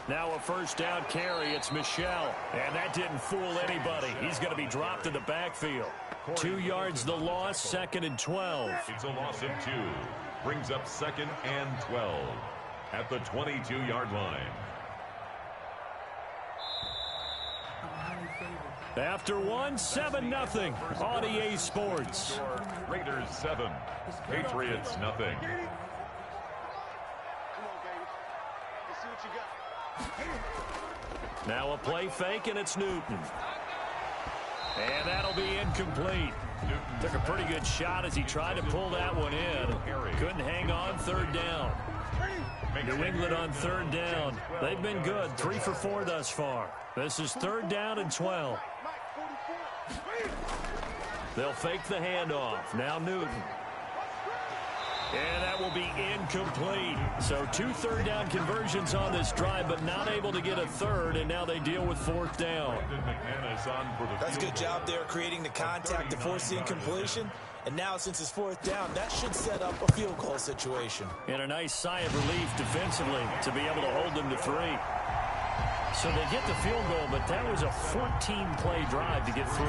Now a first down carry. It's Michel. And that didn't fool anybody. He's going to be dropped in the backfield. 2 yards the loss, 2nd and 12. It's a loss of 2. Brings up 2nd and 12 at the 22-yard line. After 1, 7-0 on EA Sports. Raiders 7, Patriots nothing. Now a play fake, and it's Newton. And that'll be incomplete. Took a pretty good shot as he tried to pull that one in. Couldn't hang on, 3rd down. New England on 3rd down. They've been good, 3 for 4 thus far. This is 3rd down and 12. They'll fake the handoff. Now Newton. And that will be incomplete. So 2 3rd down conversions on this drive, but not able to get a 3rd, and now they deal with 4th down. That's a good job there creating the contact to force the incompletion. And now since it's 4th down, that should set up a field goal situation. And a nice sigh of relief defensively to be able to hold them to 3. So they get the field goal, but that was a 14-play drive to get 3.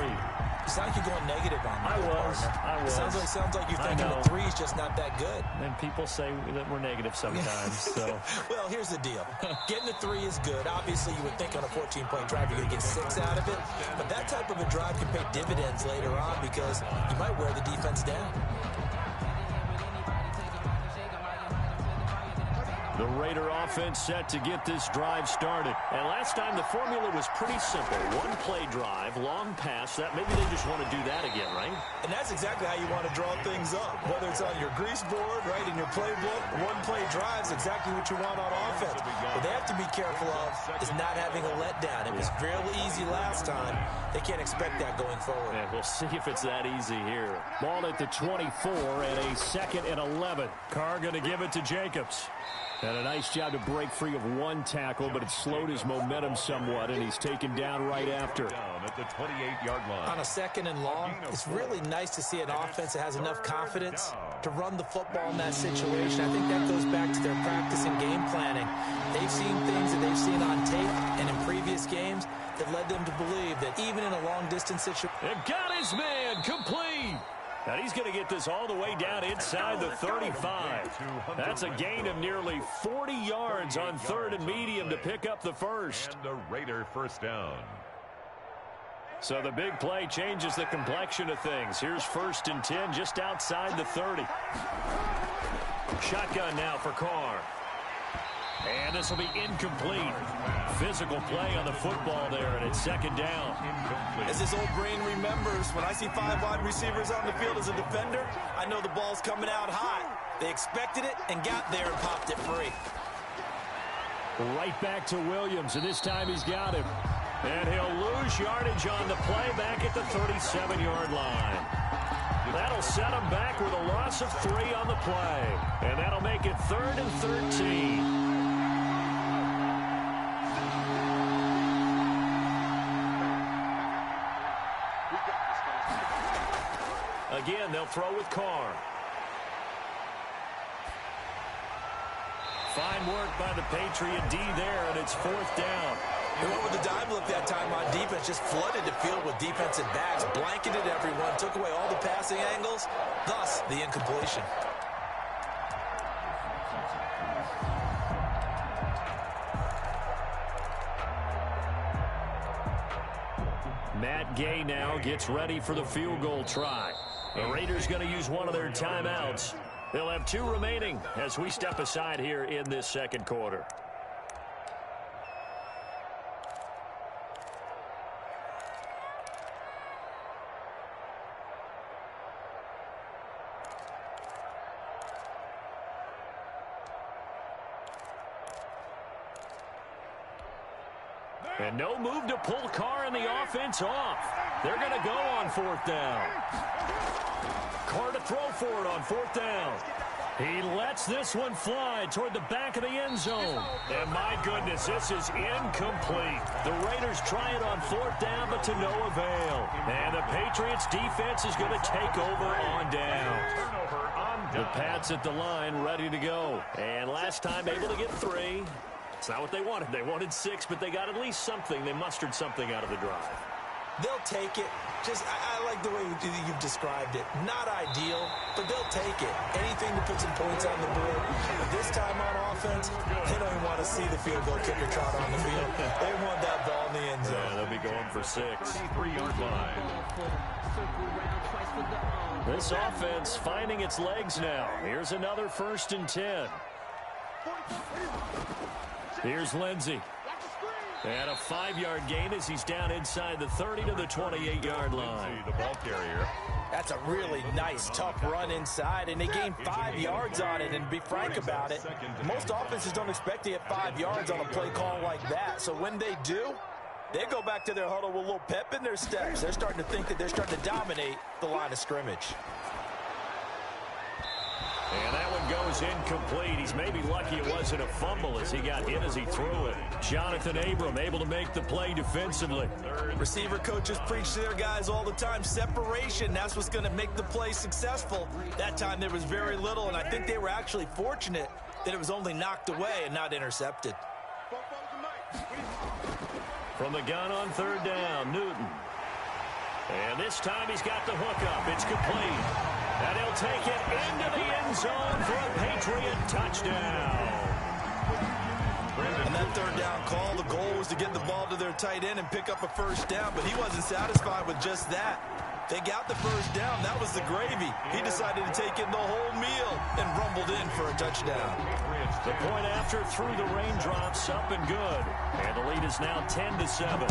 It's like you're going negative on that. I was. Sounds like you're thinking the 3 is just not that good. And people say that we're negative sometimes. So. Well, here's the deal. Getting the 3 is good. Obviously, you would think on a 14-point drive you're going to get 6 out of it. But that type of a drive can pay dividends later on because you might wear the defense down. The Raider offense set to get this drive started. And last time the formula was pretty simple. 1-play drive, long pass. That maybe they just want to do that again, right? And that's exactly how you want to draw things up. Whether it's on your grease board, right, in your playbook, 1-play drive's exactly what you want on offense. What they have to be careful of is not having a letdown. It was fairly easy last time. They can't expect that going forward. And we'll see if it's that easy here. Ball at the 24 and a 2nd and 11. Carr going to give it to Jacobs. And a nice job to break free of 1 tackle, but it slowed his momentum somewhat, and he's taken down right after. Down at the 28-yard line. On a 2nd and long, it's really nice to see an offense that has enough confidence to run the football in that situation. I think that goes back to their practice and game planning. They've seen things that they've seen on tape and in previous games that led them to believe that even in a long-distance situation. It got his man complete. And he's going to get this all the way down inside the 35. That's a gain of nearly 40 yards on 3rd and medium to pick up the first. And a Raider first down. So the big play changes the complexion of things. Here's 1st and 10 just outside the 30. Shotgun now for Carr. And this will be incomplete. Physical play on the football there, and it's 2nd down. As his old brain remembers, when I see 5 wide receivers on the field as a defender, I know the ball's coming out hot. They expected it and got there and popped it free. Right back to Williams, and this time he's got him. And he'll lose yardage on the play back at the 37-yard line. That'll set him back with a loss of 3 on the play. And that'll make it 3rd and 13. Again, they'll throw with Carr. Fine work by the Patriot D there, and it's 4th down. They went with the dive look that time on defense, just flooded the field with defensive backs, blanketed everyone, took away all the passing angles, thus the incompletion. Matt Gay now gets ready for the field goal try. The Raiders going to use one of their timeouts. They'll have 2 remaining as we step aside here in this 2nd quarter. And no move to pull Carr and the offense off. They're going to go on 4th down. Carr to throw for it on 4th down. He lets this one fly toward the back of the end zone. And my goodness, this is incomplete. The Raiders try it on 4th down, but to no avail. And the Patriots defense is going to take over on down. Turnover on The Pats at the line, ready to go. And last time able to get 3. It's not what they wanted. They wanted 6, but they got at least something. They mustered something out of the drive. They'll take it. I like the way you've described it. Not ideal, but they'll take it. Anything to put some points on the board. But this time on offense, they don't even want to see the field goal kicker trot on the field. They want that ball in the end zone. Yeah, they'll be going for 6. 3-yard line. This offense finding its legs now. Here's another 1st and 10. Here's Lindsey. And a 5-yard gain as he's down inside the 30 to the 28-yard line. The ball carrier. That's a really nice, tough run inside, and they gained 5 yards on it. And to be frank about it, most offenses don't expect to get 5 yards on a play call like that. So when they do, they go back to their huddle with a little pep in their steps. They're starting to think that they're starting to dominate the line of scrimmage. And that one goes incomplete. He's maybe lucky it wasn't a fumble as he got hit as he threw it. Jonathan Abram able to make the play defensively. Receiver coaches preach to their guys all the time. Separation, that's what's going to make the play successful. That time there was very little, and I think they were actually fortunate that it was only knocked away and not intercepted. From the gun on 3rd down, Newton. And this time he's got the hookup. It's complete. And he'll take it into the end zone for a Patriot touchdown. And that 3rd down call, the goal was to get the ball to their tight end and pick up a 1st down, but he wasn't satisfied with just that. They got the 1st down. That was the gravy. He decided to take in the whole meal and rumbled in for a touchdown. The point after through the raindrops, up and good. And the lead is now 10-7.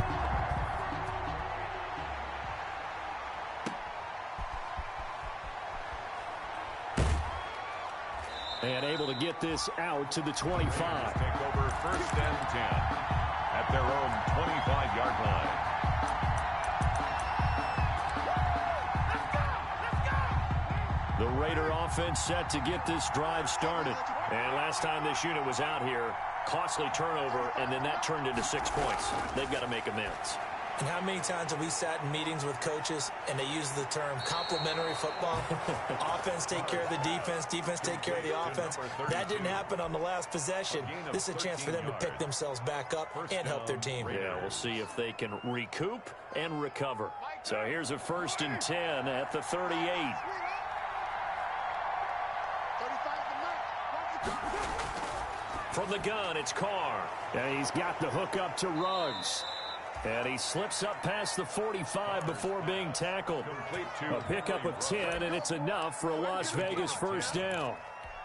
And able to get this out to the 25. Take over 1st and 10 at their own 25-yard line. The Raider offense set to get this drive started. And last time this unit was out here, costly turnover, and then that turned into 6 points. They've got to make amends. And how many times have we sat in meetings with coaches and they use the term complementary football? Offense take care of the defense, defense take care of the offense. That didn't happen on the last possession. This is a chance for them to pick themselves back up and help their team. Yeah, we'll see if they can recoup and recover. So here's a 1st and 10 at the 38. From the gun, it's Carr. And he's got the hook up to Ruggs. And he slips up past the 45 before being tackled. A pickup of 10, and it's enough for a Las Vegas 1st down.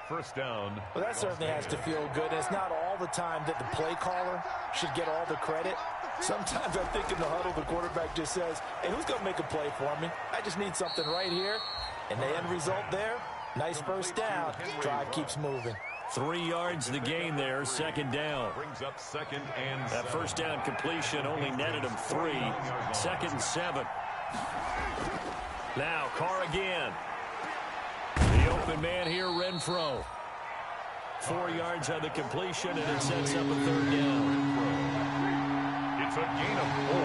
1st down. Well, that certainly has to feel good. And it's not all the time that the play caller should get all the credit. Sometimes I think in the huddle, the quarterback just says, hey, who's going to make a play for me? I just need something right here. And the end result there, nice 1st down. Drive keeps moving. 3 yards the gain there, 2nd down. Brings up 2nd and 7. That 1st down completion only netted him 3. 2nd and 7. Now Carr again. The open man here, Renfro. 4 yards on the completion, and it sets up a 3rd down. It's a gain of 4.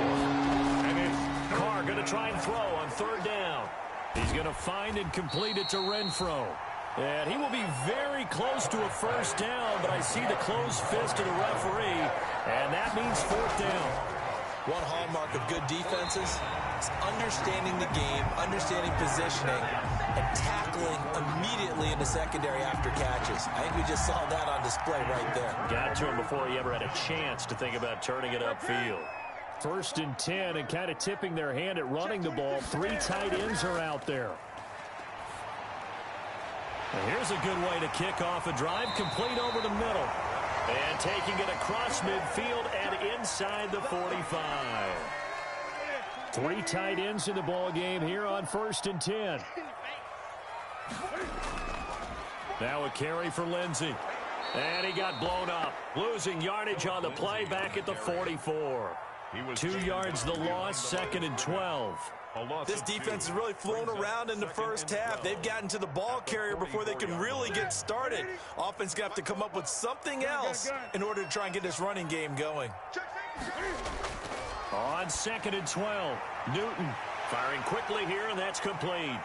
And it's Carr going to try and throw on 3rd down. He's going to find and complete it to Renfro. And he will be very close to a 1st down, but I see the closed fist of the referee, and that means 4th down. One hallmark of good defenses is understanding the game, understanding positioning, and tackling immediately in the secondary after catches. I think we just saw that on display right there. Got to him before he ever had a chance to think about turning it upfield. 1st and 10, and kind of tipping their hand at running the ball. 3 tight ends are out there. And here's a good way to kick off a drive, complete over the middle. And taking it across midfield and inside the 45. 3 tight ends in the ball game here on 1st and 10. Now a carry for Lindsey. And he got blown up. Losing yardage on the play back at the 44. 2 yards the loss, 2nd and 12. This defense has really flown around in the 1st half. They've gotten to the ball carrier before they can really get started. Offense going to have to come up with something else in order to try and get this running game going. On 2nd and 12, Newton firing quickly here, and that's complete.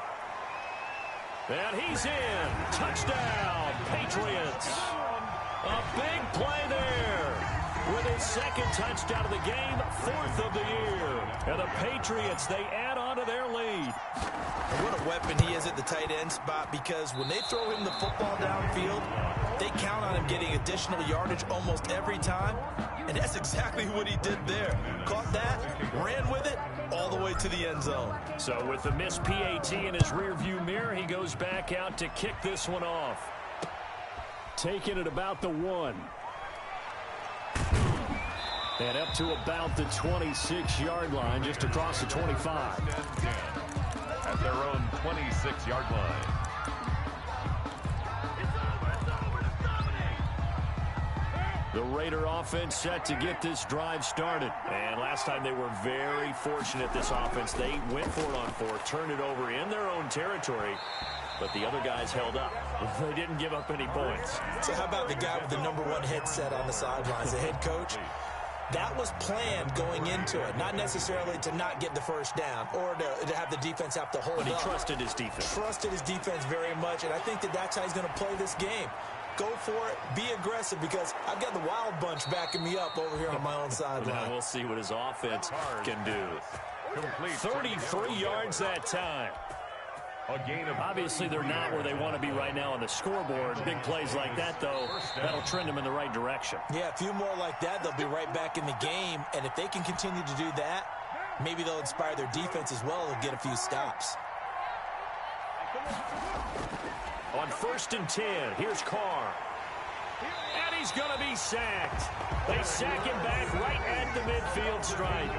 And he's in. Touchdown, Patriots. A big play there. With his second touchdown of the game, 4th of the year. And the Patriots, they add on to their lead. And what a weapon he is at the tight end spot, because when they throw him the football downfield, they count on him getting additional yardage almost every time. And that's exactly what he did there. Caught that, ran with it, all the way to the end zone. So with the missed PAT in his rearview mirror, he goes back out to kick this one off. Taking it about the 1. And up to about the 26-yard line, just across the 25. At their own 26-yard line. The Raider offense set to get this drive started. And last time they were very fortunate, this offense. They went for it on 4, turned it over in their own territory, but the other guys held up. They didn't give up any points. So how about the guy with the #1 headset on the sidelines, the head coach? That was planned going into it, not necessarily to not get the first down or to have the defense have to hold up. But he trusted his defense. Trusted his defense very much, and I think that's how he's going to play this game. Go for it, be aggressive, because I've got the wild bunch backing me up over here on my own sideline. Now we'll see what his offense can do. 33 yards that time. Obviously, they're not where they want to be right now on the scoreboard. Big plays like that, though, that'll trend them in the right direction. Yeah, a few more like that, they'll be right back in the game. And if they can continue to do that, maybe they'll inspire their defense as well and get a few stops. On 1st and 10, here's Carr. And he's going to be sacked. They sack him back right at the midfield stripe.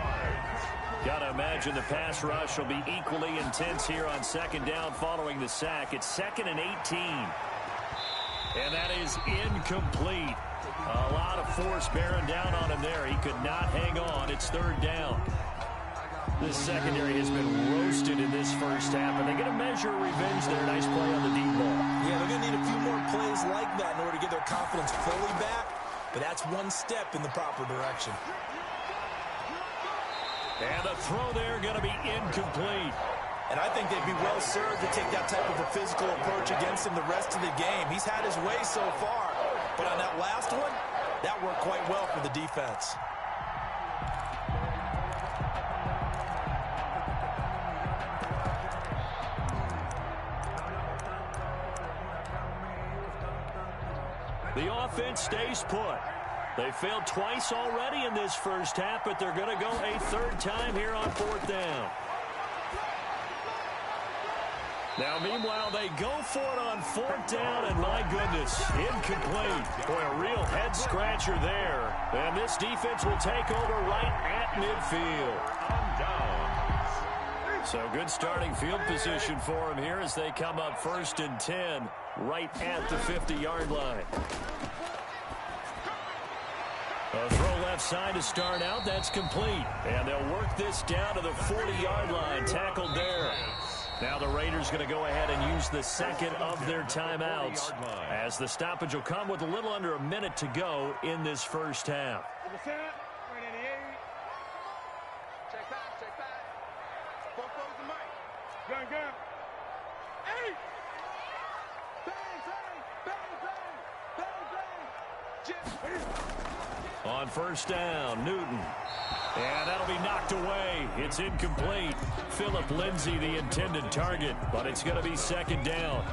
Got to imagine the pass rush will be equally intense here on 2nd down following the sack. It's 2nd and 18. And that is incomplete. A lot of force bearing down on him there. He could not hang on. It's 3rd down. This secondary has been roasted in this first half, and they're going to measure revenge there. Nice play on the deep ball. Yeah, they're going to need a few more plays like that in order to get their confidence fully back, but that's one step in the proper direction. And the throw there going to be incomplete. And I think they'd be well served to take that type of a physical approach against him the rest of the game. He's had his way so far, but on that last one, that worked quite well for the defense. The offense stays put. They failed twice already in this first half, but they're going to go a 3rd time here on 4th down. Now, meanwhile, they go for it on 4th down, and my goodness, incomplete. Boy, a real head-scratcher there. And this defense will take over right at midfield. So good starting field position for them here as they come up 1st and 10 right at the 50-yard line. A throw left side to start out. That's complete. And they'll work this down to the 40-yard line. Tackled there. Now the Raiders going to go ahead and use the 2nd of their timeouts, as the stoppage will come with a little under a minute to go in this first half. On 1st down, Newton. And that'll be knocked away. It's incomplete. Phillip Lindsay, the intended target, but it's going to be 2nd down.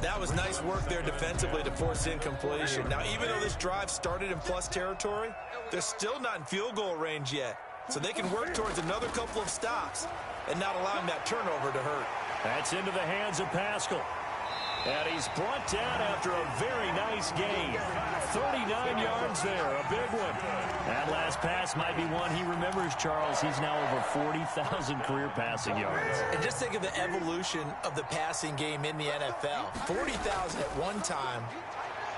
That was nice work there defensively to force incompletion. Now, even though this drive started in plus territory, they're still not in field goal range yet. So they can work towards another couple of stops and not allowing that turnover to hurt. That's into the hands of Pascal. And he's brought down after a very nice gain. 39 yards there, a big one. That last pass might be one he remembers, Charles. He's now over 40,000 career passing yards. And just think of the evolution of the passing game in the NFL. 40,000 at one time.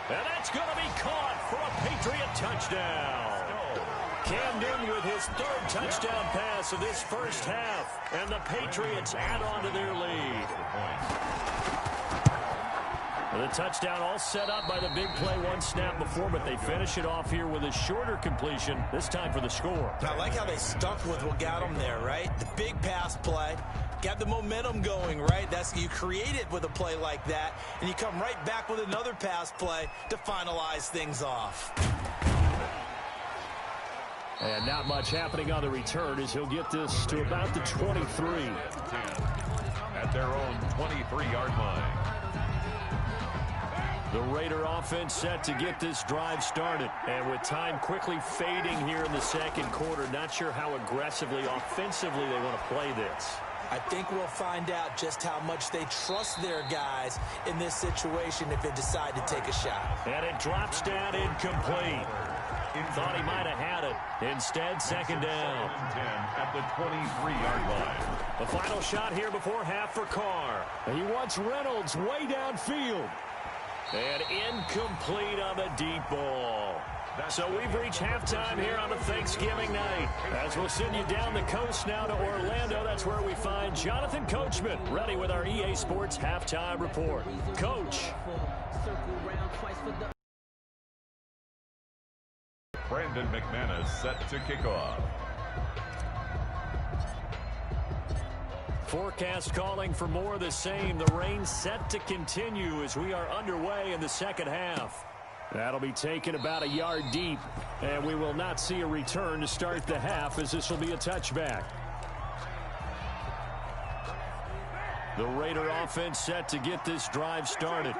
And that's going to be caught for a Patriot touchdown. Cam Newton with his 3rd touchdown pass of this first half. And the Patriots add on to their lead. The touchdown all set up by the big play one snap before, but they finish it off here with a shorter completion, this time for the score. I like how they stuck with what got them there, right? The big pass play, got the momentum going, right? You create it with a play like that, and you come right back with another pass play to finalize things off. And not much happening on the return as he'll get this to about the 23. At their own 23-yard line. The Raider offense set to get this drive started. And with time quickly fading here in the second quarter, not sure how aggressively, offensively they want to play this. I think we'll find out just how much they trust their guys in this situation if they decide to take a shot. And it drops down incomplete. Thought he might have had it. Instead, second down. 10 at the 23-yard line. The final shot here before half for Carr. He wants Reynolds way downfield. And incomplete on the deep ball. So we've reached halftime here on the Thanksgiving night. As we'll send you down the coast now to Orlando, that's where we find Jonathan Coachman, ready with our EA Sports halftime report. Coach. Brandon McManus set to kick off. Forecast calling for more of the same. The rain set to continue as we are underway in the second half. That'll be taken about a yard deep, and we will not see a return to start the half as this will be a touchback. The Raider offense set to get this drive started.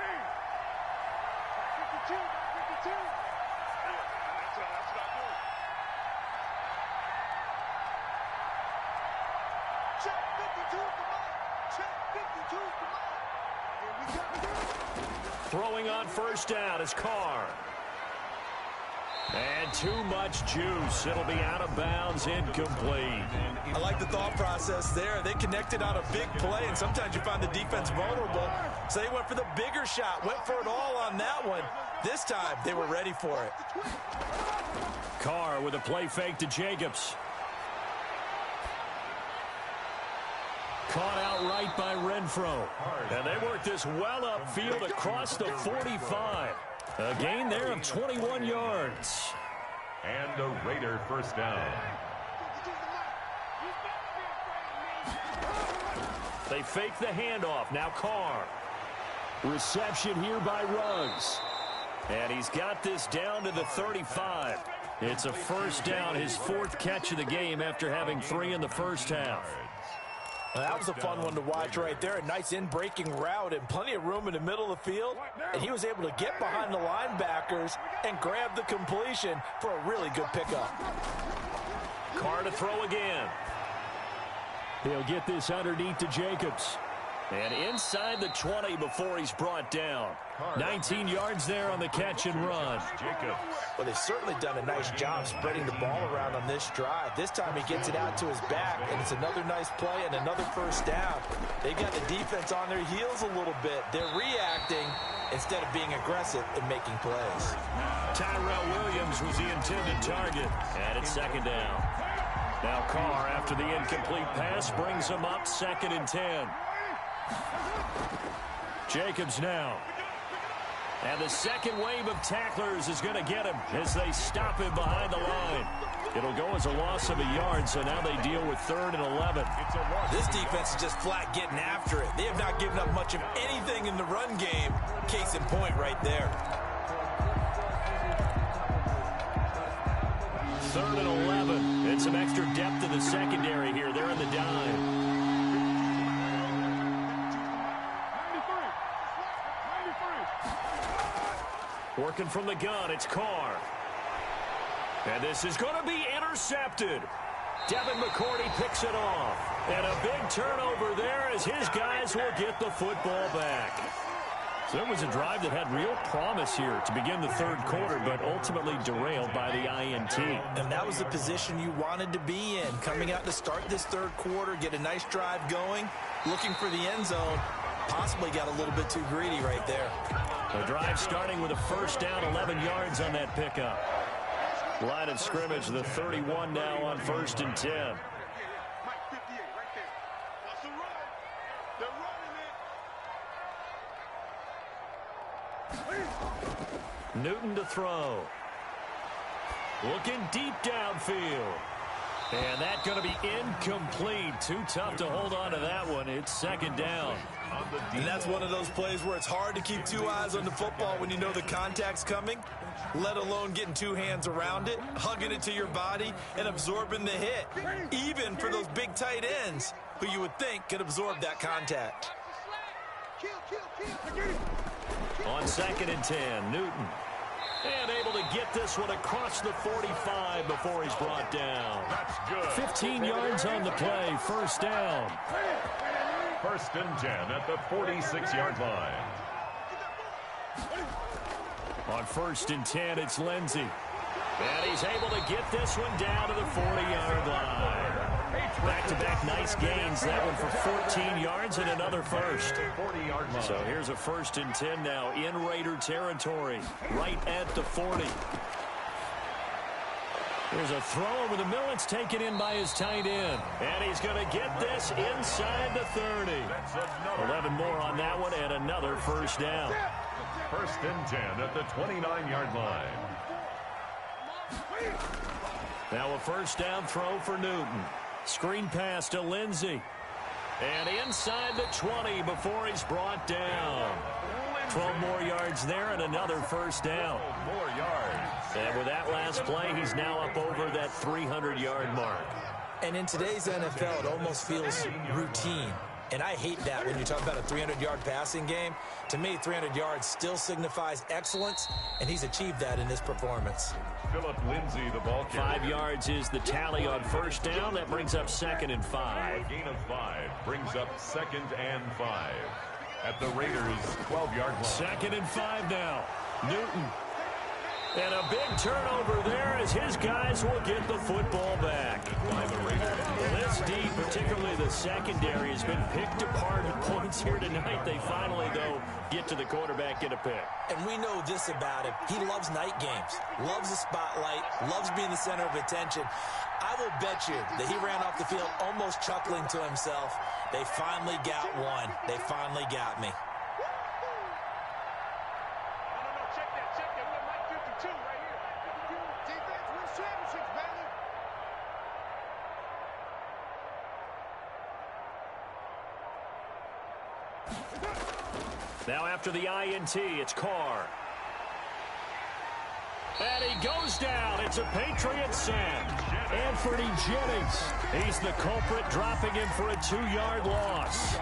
Throwing on first down is Carr. And too much juice. It'll be out of bounds, incomplete. I like the thought process there. They connected on a big play, and sometimes you find the defense vulnerable. So they went for the bigger shot, went for it all on that one. This time, they were ready for it. Carr with a play fake to Jacobs. Caught outright by Renfro. And they work this well upfield across the 45. A gain there of 21 yards. And a Raider first down. They fake the handoff. Now Carr. Reception here by Ruggs. And he's got this down to the 35. It's a first down, his fourth catch of the game after having 3 in the first half. That was a fun one to watch right there. A nice in-breaking route and plenty of room in the middle of the field. And he was able to get behind the linebackers and grab the completion for a really good pickup. Carr to throw again. He'll get this underneath to Jacobs. And inside the 20 before he's brought down. 19 yards there on the catch and run. Jacobs. Well, they've certainly done a nice job spreading the ball around on this drive. This time he gets it out to his back, and it's another nice play and another first down. They've got the defense on their heels a little bit. They're reacting instead of being aggressive and making plays. Tyrell Williams was the intended target, and it's second down. Now Carr, after the incomplete pass, brings him up 2nd and 10. Jacobs now. And the second wave of tacklers is going to get him as they stop him behind the line. It'll go as a loss of a yard, so now they deal with 3rd and 11. This defense is just flat getting after it. They have not given up much of anything in the run game. Case in point right there. 3rd and 11. And some extra depth to the secondary here. They're in the dime. Working from the gun, it's Carr. And this is going to be intercepted. Devin McCourty picks it off. And a big turnover there as his guys will get the football back. So it was a drive that had real promise here to begin the 3rd quarter, but ultimately derailed by the INT. And that was the position you wanted to be in. Coming out to start this 3rd quarter, get a nice drive going, looking for the end zone. Possibly got a little bit too greedy right there. The drive starting with a first down, 11 yards on that pickup. Line of scrimmage, the 31 now on 1st and 10. Newton to throw. Looking deep downfield. And that's going to be incomplete. Too tough to hold on to that one. It's second down. And that's one of those plays where it's hard to keep two eyes on the football when you know the contact's coming, let alone getting two hands around it, hugging it to your body, and absorbing the hit, even for those big tight ends who you would think could absorb that contact. On 2nd and 10, Newton. And able to get this one across the 45 before he's brought down. That's good. 15 yards on the play, first down. 1st and 10 at the 46-yard line. On 1st and 10, it's Lindsey. And he's able to get this one down to the 40-yard line. Back-to-back nice gains. That one for 14 yards and another first. So here's a 1st and 10 now in Raider territory, right at the 40. There's a throw over the middle. It's taken in by his tight end. And he's going to get this inside the 30. 11 more on that one and another first down. 1st and 10 at the 29-yard line. Now a first down throw for Newton. Screen pass to Lindsey. And inside the 20 before he's brought down. 12 more yards there and another first down. 12 more yards. And with that last play, he's now up over that 300-yard mark. And in today's NFL, it almost feels routine. And I hate that when you talk about a 300-yard passing game. To me, 300 yards still signifies excellence, and he's achieved that in this performance. Philip Lindsey, the ball carrier. 5 yards is the tally on first down. That brings up 2nd and 5. A gain of 5 brings up 2nd and 5 at the Raiders' 12-yard line. 2nd and 5 now. Newton. And a big turnover there as his guys will get the football back. This D, particularly the secondary, has been picked apart at points here tonight. They finally, though, get to the quarterback, get a pick. And we know this about him. He loves night games, loves the spotlight, loves being the center of attention. I will bet you that he ran off the field almost chuckling to himself. They finally got one. They finally got me. Now after the INT, it's Carr. And he goes down. It's a Patriot sack. Anthony Jennings. He's the culprit, dropping him for a 2-yard loss.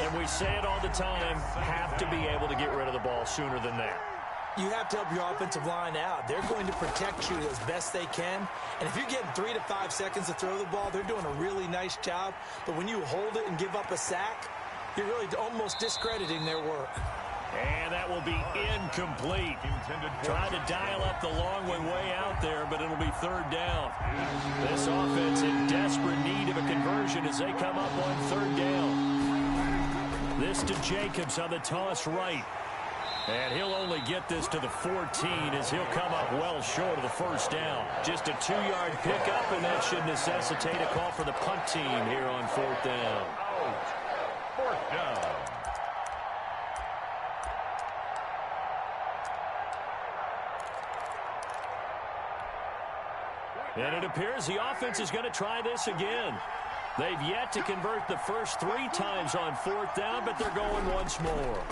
And we say it all the time, have to be able to get rid of the ball sooner than that. You have to help your offensive line out. They're going to protect you as best they can. And if you're getting 3 to 5 seconds to throw the ball, they're doing a really nice job. But when you hold it and give up a sack, you're really almost discrediting their work. And that will be incomplete. Trying to dial up the long one way out there, but it'll be 3rd down. This offense in desperate need of a conversion as they come up on 3rd down. This to Jacobs on the toss right. And he'll only get this to the 14 as he'll come up well short of the first down. Just a 2-yard pickup, and that should necessitate a call for the punt team here on 4th down. 4th down. And it appears the offense is going to try this again. They've yet to convert the first 3 times on 4th down, but they're going once more.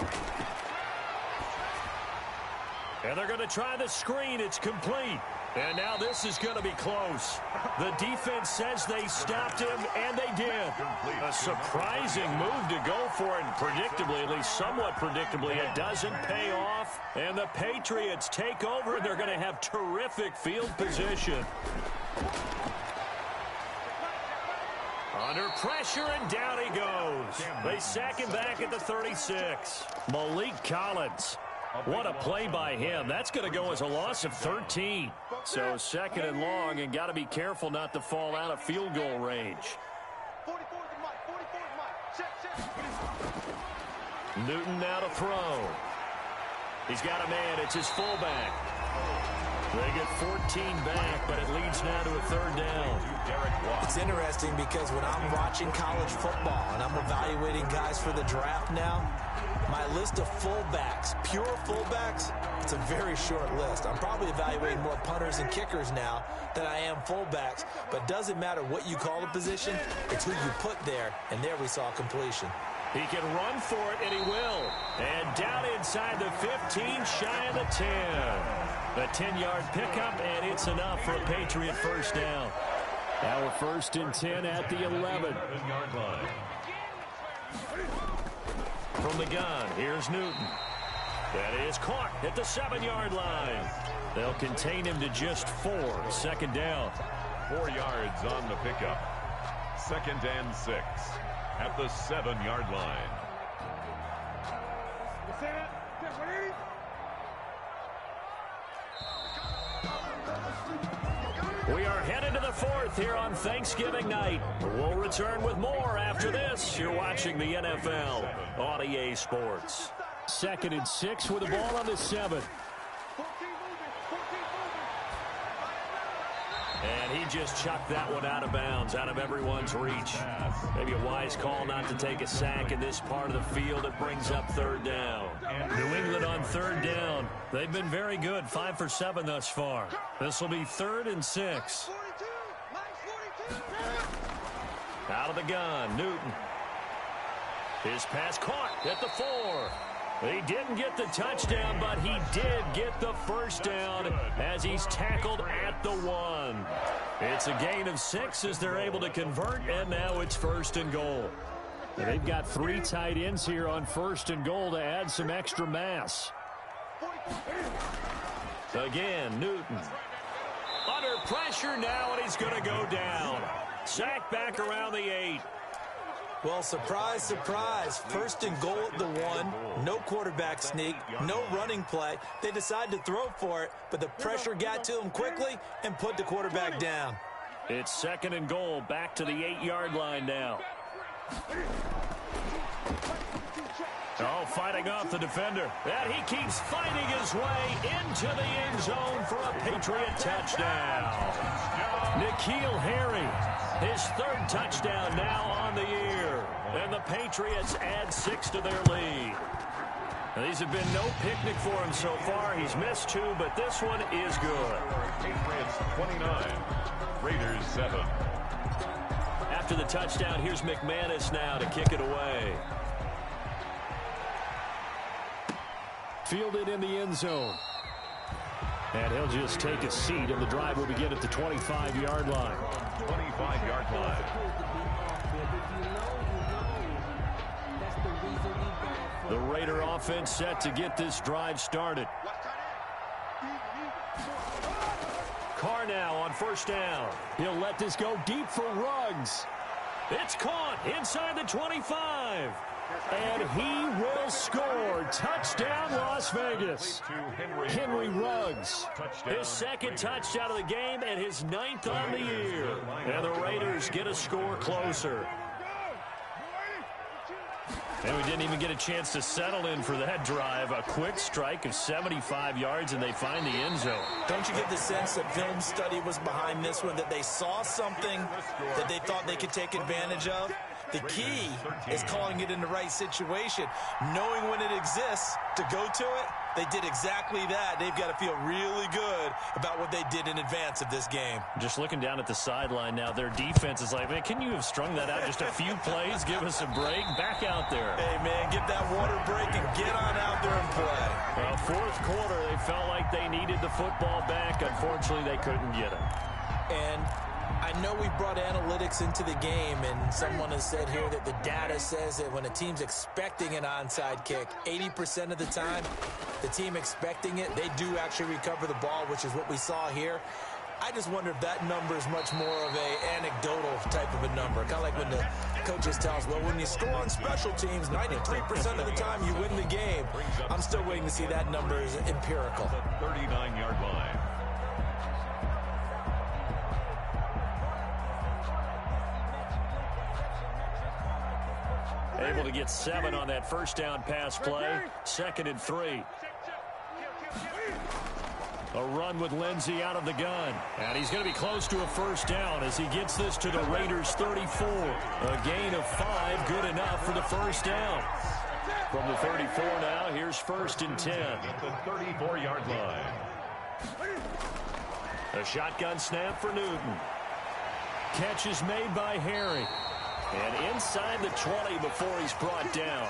And they're going to try the screen. It's complete. And now this is going to be close. The defense says they stopped him, and they did. A surprising move to go for it, and predictably, at least somewhat predictably, it doesn't pay off. And the Patriots take over, and they're going to have terrific field position. Under pressure, and down he goes. They sack him back at the 36. Malik Collins. What a play by him. That's going to go as a loss of 13. So 2nd and long, and got to be careful not to fall out of field goal range. Newton now to throw. He's got a man. It's his fullback. They get 14 back, but it leads now to a 3rd down. It's interesting because when I'm watching college football and I'm evaluating guys for the draft now, My list of fullbacks, pure fullbacks, it's a very short list. I'm probably evaluating more punters and kickers now than I am fullbacks, but doesn't matter what you call the position, it's who you put there, and there we saw completion. He can run for it, and he will. And down inside the 15, shy of the 10. The 10-yard pickup, and it's enough for a Patriot first down. Now a 1st and 10 at the 11-yard line. From the gun, here's Newton. That is caught at the 7-yard line. They'll contain him to just 4. 2nd down. 4 yards on the pickup. 2nd and 6 at the 7-yard line. We are headed to the 4th here on Thanksgiving night. We'll return with more after this. You're watching the NFL on EA Sports. 2nd and 6 with the ball on the 7. And he just chucked that one out of bounds, out of everyone's reach. Maybe a wise call not to take a sack in this part of the field. It brings up 3rd down. New England on 3rd down. They've been very good, 5 for 7 thus far. This will be 3rd and 6. Out of the gun, Newton. His pass caught at the 4. He didn't get the touchdown, but he did get the first down as he's tackled at the 1. It's a gain of 6 as they're able to convert, and now it's 1st and goal. And they've got 3 tight ends here on 1st and goal to add some extra mass. Again, Newton. Under pressure now, and he's going to go down. Sacked back around the 8. Well, surprise, surprise. 1st and goal at the 1. No quarterback sneak. No running play. They decide to throw for it, but the pressure got to him quickly and put the quarterback down. It's 2nd and goal. Back to the 8-yard line now. Oh, fighting off the defender. And he keeps fighting his way into the end zone for a Patriot touchdown. N'Keal Harry, his 3rd touchdown now on the year. And the Patriots add 6 to their lead. Now, these have been no picnic for him so far. He's missed 2, but this one is good. Patriots 29, Raiders 7. After the touchdown, here's McManus now to kick it away. Fielded in the end zone. And he'll just take a seat, and the drive will begin at the 25-yard line. 25-yard line. The Raider offense set to get this drive started. Carr now on 1st down. He'll let this go deep for Ruggs. It's caught inside the 25. And he will score. Touchdown, Las Vegas. Henry Ruggs. His 2nd touchdown of the game and his 9th on the year. And the Raiders get a score closer. And we didn't even get a chance to settle in for that drive. A quick strike of 75 yards, and they find the end zone. Don't you get the sense that film study was behind this one, that they saw something that they thought they could take advantage of? The key is calling it in the right situation, knowing when it exists to go to it. They did exactly that. They've got to feel really good about what they did in advance of this game. Just looking down at the sideline now, their defense is like, man, can you have strung that out just a few plays? Give us a break. Back out there. Hey, man, get that water break and get on out there and play. Well, 4th quarter, they felt like they needed the football back. Unfortunately, they couldn't get it. And I know we brought analytics into the game, and someone has said here that the data says that when a team's expecting an onside kick, 80% of the time, the team expecting it, they do actually recover the ball, which is what we saw here. I just wonder if that number is much more of a anecdotal type of a number. Kind of like when the coaches tell us, well, when you score on special teams, 93% of the time you win the game. I'm still waiting to see that number is empirical. 39-yard line. Able to get 7 on that 1st down pass play. 2nd and 3. A run with Lindsey out of the gun. And he's going to be close to a 1st down as he gets this to the Raiders' 34. A gain of 5, good enough for the 1st down. From the 34 now, here's 1st and 10. At the 34-yard line. A shotgun snap for Newton. Catch is made by Harry. And inside the 20 before he's brought down.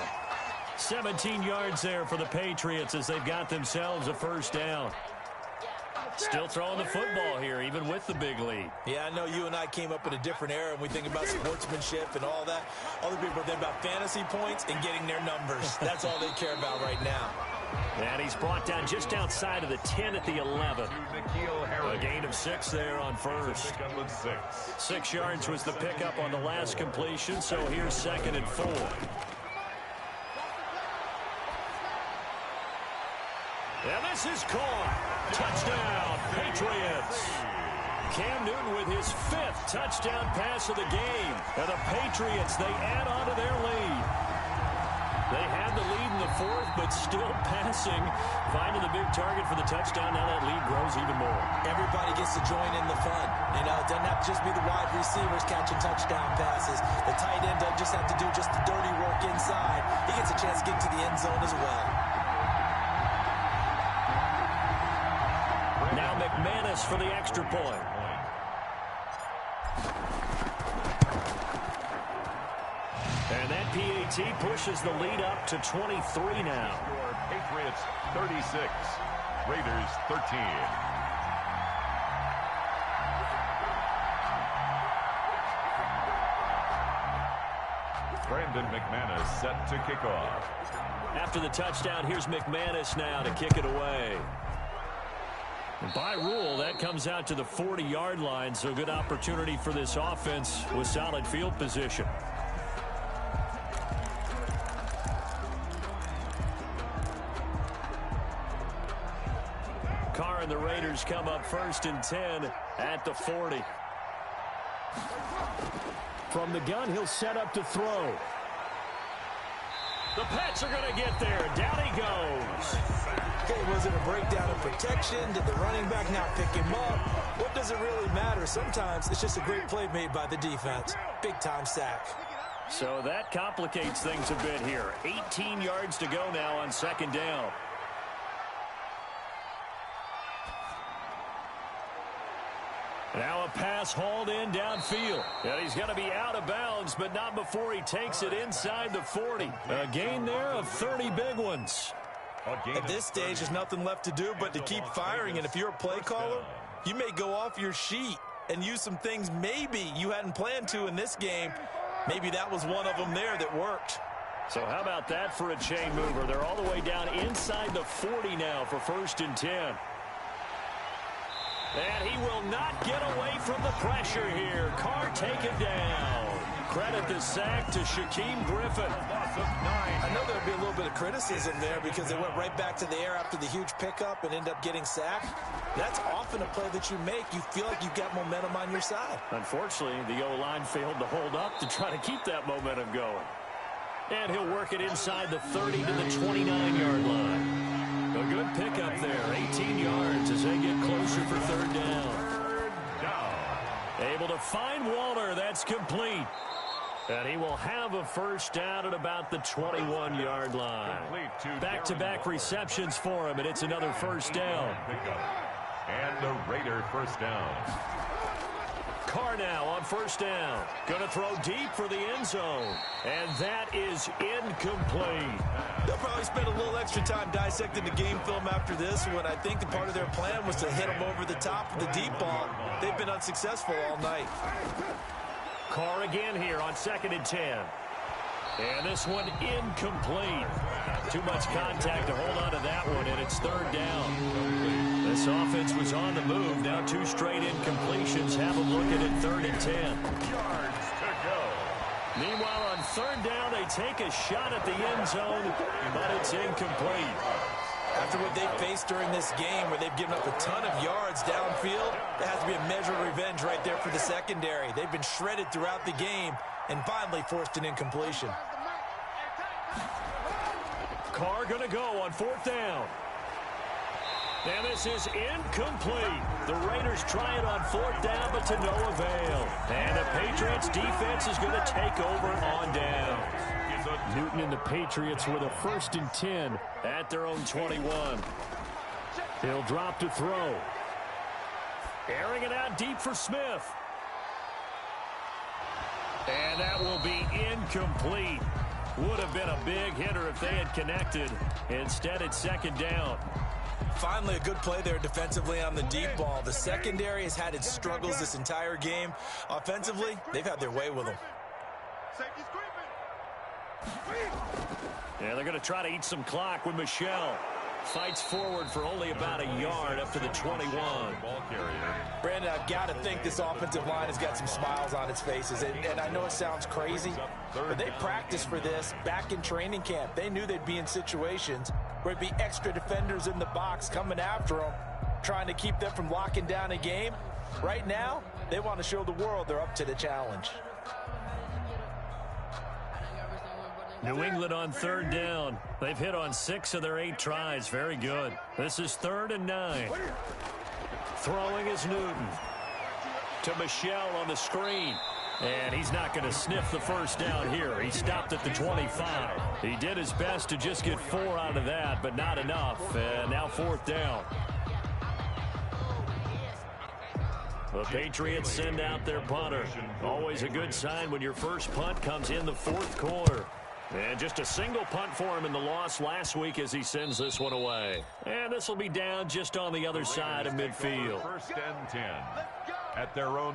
17 yards there for the Patriots as they've got themselves a 1st down. Still throwing the football here, even with the big lead. Yeah, I know you and I came up in a different era, and we think about sportsmanship and all that. Other people think about fantasy points and getting their numbers. That's all they care about right now. And he's brought down just outside of the 10 at the 11. A gain of 6 there on 1st. 6 yards was the pickup on the last completion, so here's 2nd and 4. And this is caught. Touchdown, Patriots. Cam Newton with his 5th touchdown pass of the game. And the Patriots, they add on to their lead. They had the lead in the 4th, but still passing. Finding the big target for the touchdown. Now that lead grows even more. Everybody gets to join in the fun. You know, it doesn't have to just be the wide receivers catching touchdown passes. The tight end doesn't just have to do just the dirty work inside. He gets a chance to get to the end zone as well. Now McManus for the extra point. And that PAT pushes the lead up to 23 now. Patriots 36, Raiders 13. Brandon McManus set to kick off. After the touchdown, here's McManus now to kick it away. By rule, that comes out to the 40-yard line, so good opportunity for this offense with solid field position. Carr and the Raiders come up 1st and 10 at the 40. From the gun, he'll set up to throw. The Pats are going to get there. Down he goes. Okay, was it a breakdown in protection? Did the running back not pick him up? What does it really matter? Sometimes it's just a great play made by the defense. Big-time sack. So that complicates things a bit here. 18 yards to go now on 2nd down. Now a pass hauled in downfield. And he's going to be out of bounds, but not before he takes it inside the 40. A gain there of 30 big ones. At this stage, there's nothing left to do but to keep firing. And if you're a play caller, you may go off your sheet and use some things maybe you hadn't planned to in this game. Maybe that was one of them there that worked. So how about that for a chain mover? They're all the way down inside the 40 now for 1st and 10. And he will not get away from the pressure here. Carr taken down. Credit the sack to Shaquem Griffin. I know there'll be a little bit of criticism there because they went right back to the air after the huge pickup and end up getting sacked. That's often a play that you make. You feel like you've got momentum on your side. Unfortunately, the O-line failed to hold up to try to keep that momentum going. And he'll work it inside the 30 to the 29-yard line. A good pickup there, 18 yards as they get closer for 3rd down. Able to find Waller, that's complete. And he will have a 1st down at about the 21-yard line. Back-to-back receptions for him, and it's another 1st down. And the Raider 1st down. Carr now on 1st down. Going to throw deep for the end zone. And that is incomplete. They'll probably spend a little extra time dissecting the game film after this when I think the part of their plan was to hit them over the top of the deep ball. They've been unsuccessful all night. Carr again here on 2nd and 10. And this one incomplete. Too much contact to hold on to that one, and it's 3rd down. This offense was on the move. Now 2 straight incompletions. Have them looking at 3rd and 10. Yards to go. Meanwhile, on 3rd down, they take a shot at the end zone, but it's incomplete. After what they've faced during this game where they've given up a ton of yards downfield, there has to be a measure of revenge right there for the secondary. They've been shredded throughout the game and finally forced an incompletion. Carr going to go on 4th down. And this is incomplete. The Raiders try it on 4th down, but to no avail. And the Patriots defense is going to take over on down. Newton and the Patriots with a 1st and 10 at their own 21. He'll drop to throw. Airing it out deep for Smith. And that will be incomplete. Would have been a big hitter if they had connected. Instead, it's 2nd down. Finally, a good play there defensively on the deep ball. The secondary has had its struggles this entire game. Offensively, they've had their way with them. Yeah, they're going to try to eat some clock with Michelle. Fights forward for only about a yard up to the 21. Ball carrier. Brandon, I've got to think this offensive line has got some smiles on its faces. And I know it sounds crazy, but they practiced for this back in training camp. They knew they'd be in situations where there'd be extra defenders in the box coming after them, trying to keep them from locking down a game. Right now, they want to show the world they're up to the challenge. New England on 3rd down. They've hit on 6 of their 8 tries. Very good. This is 3rd and 9. Throwing is Newton. To Michelle on the screen. And he's not going to sniff the 1st down here. He stopped at the 25. He did his best to just get 4 out of that, but not enough. And now 4th down. The Patriots send out their punter. Always a good sign when your first punt comes in the 4th quarter. And just a single punt for him in the loss last week as he sends this one away. And this will be down just on the other side of midfield. 1st and 10 at their own